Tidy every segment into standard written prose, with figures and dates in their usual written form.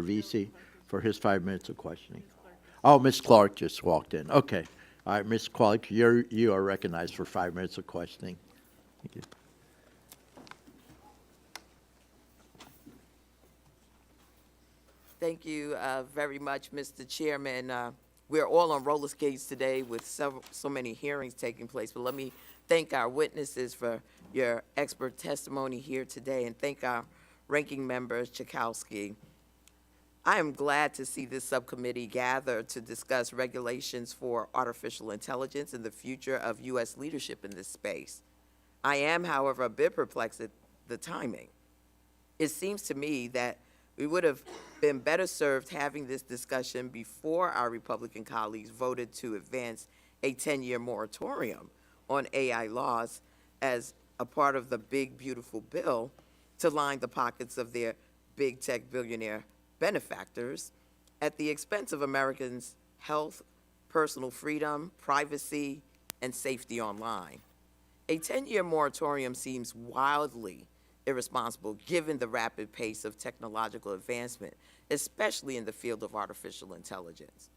VC for his 5 minutes of questioning. Oh, Ms. Clarke just walked in. Okay. All right, Ms. Clarke, you are recognized for 5 minutes of questioning. Thank you. Thank you very much, Mr. Chairman. We're all on roller skates today with so many hearings taking place, but let me thank our witnesses for your expert testimony here today and thank our ranking member, Chakowski. I am glad to see this subcommittee gather to discuss regulations for artificial intelligence and the future of U.S. leadership in this space. I am, however, a bit perplexed at the timing. It seems to me that we would have been better served having this discussion before our Republican colleagues voted to advance a 10-year moratorium on AI laws as a part of the big, beautiful bill to line the pockets of their big tech billionaire benefactors at the expense of Americans' health, personal freedom, privacy, and safety online. A 10-year moratorium seems wildly irresponsible given the rapid pace of technological advancement, especially in the field of artificial intelligence.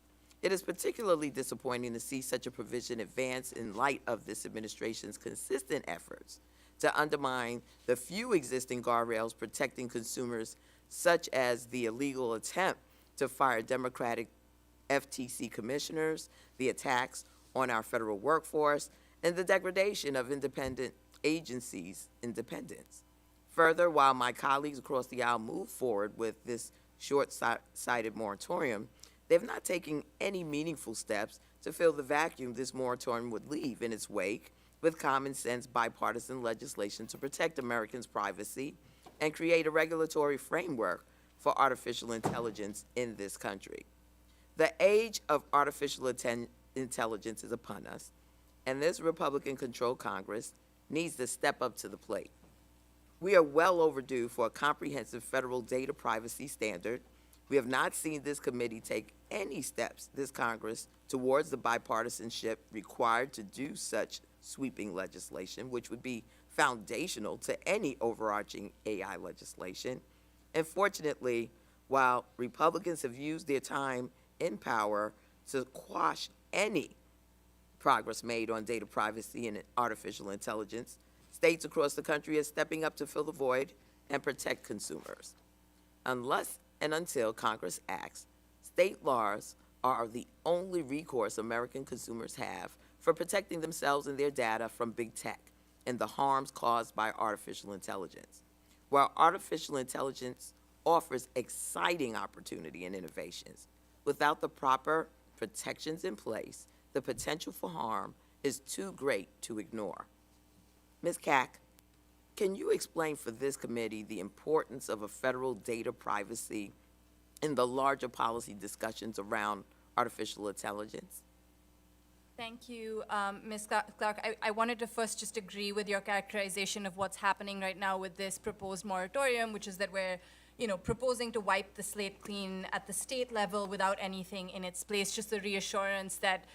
It is particularly disappointing to see such a provision advance in light of this administration's consistent efforts to undermine the few existing guardrails protecting consumers, such as the illegal attempt to fire Democratic FTC commissioners, the attacks on our federal workforce, and the degradation of independent agencies' independence. Further, while my colleagues across the aisle move forward with this short-sighted moratorium, they have not taken any meaningful steps to fill the vacuum this moratorium would leave in its wake with common sense bipartisan legislation to protect Americans' privacy and create a regulatory framework for artificial intelligence in this country. The age of artificial intelligence is upon us, and this Republican-controlled Congress needs to step up to the plate. We are well overdue for a comprehensive federal data privacy standard. We have not seen this committee take any steps this Congress towards the bipartisanship required to do such sweeping legislation, which would be foundational to any overarching AI legislation. And fortunately, while Republicans have used their time in power to quash any progress made on data privacy and artificial intelligence, states across the country are stepping up to fill the void and protect consumers. Unless and until Congress acts, state laws are the only recourse American consumers have for protecting themselves and their data from big tech and the harms caused by artificial intelligence. While artificial intelligence offers exciting opportunity and innovations, without the proper protections in place, the potential for harm is too great to ignore. Ms. Cack, can you explain for this committee the importance of a federal data privacy in the larger policy discussions around artificial intelligence? Thank you, Ms. Clarke. I wanted to first just agree with your characterization of what's happening right now with this proposed moratorium, which is that we're proposing to wipe the slate clean at the state level without anything in its place, just the reassurance that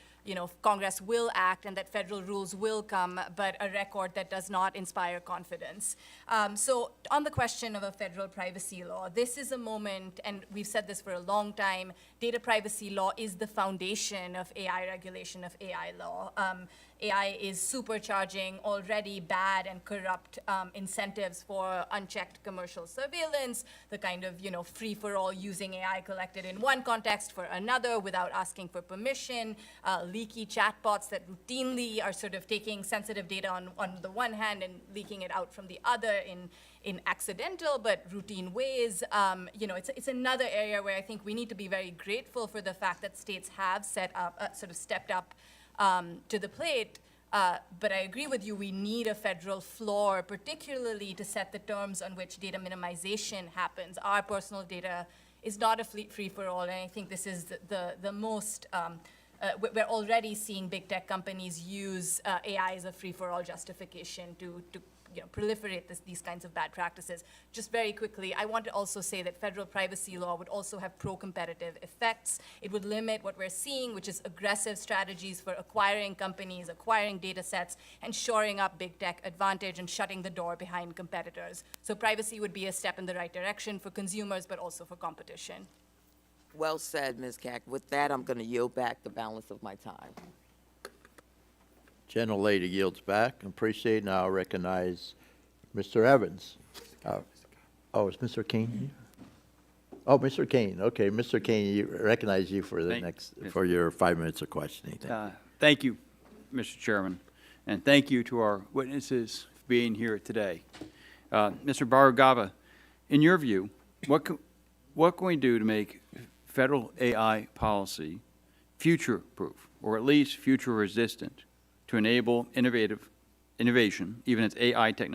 Congress will act and that federal rules will come, but a record that does not inspire confidence. So on the question of a federal privacy law, this is a moment, and we've said this for a long time, data privacy law is the foundation of AI regulation, of AI law. AI is supercharging already bad and corrupt incentives for unchecked commercial surveillance, the kind of free-for-all using AI collected in one context for another without asking for permission, leaky chatbots that routinely are sort of taking sensitive data on the one hand and leaking it out from the other in accidental but routine ways. It's another area where I think we need to be very grateful for the fact that states have stepped up to the plate. But I agree with you, we need a federal floor, particularly to set the terms on which data minimization happens. Our personal data is not a free-for-all, and I think this is the most, we're already seeing big tech companies use AI as a free-for-all justification to proliferate these kinds of bad practices. Just very quickly, I want to also say that federal privacy law would also have pro-competitive effects. It would limit what we're seeing, which is aggressive strategies for acquiring companies, acquiring data sets, and shoring up big tech advantage and shutting the door behind competitors. So privacy would be a step in the right direction for consumers, but also for competition. Well said, Ms. Cack. With that, I'm going to yield back the balance of my time. Gentlelady yields back. Appreciate it. Now I'll recognize Mr. Evans. Oh, is Mr. Kane here? Oh, Mr. Kane. Okay, Mr. Kane, recognize you for the for your 5 minutes of questioning. Thank you, Mr. Chairman, and thank you to our witnesses for being here today. Mr. Bhargava, in your view, what can we do to make federal AI policy future-proof, or at least future-resistant, to enable innovation, even as AI technology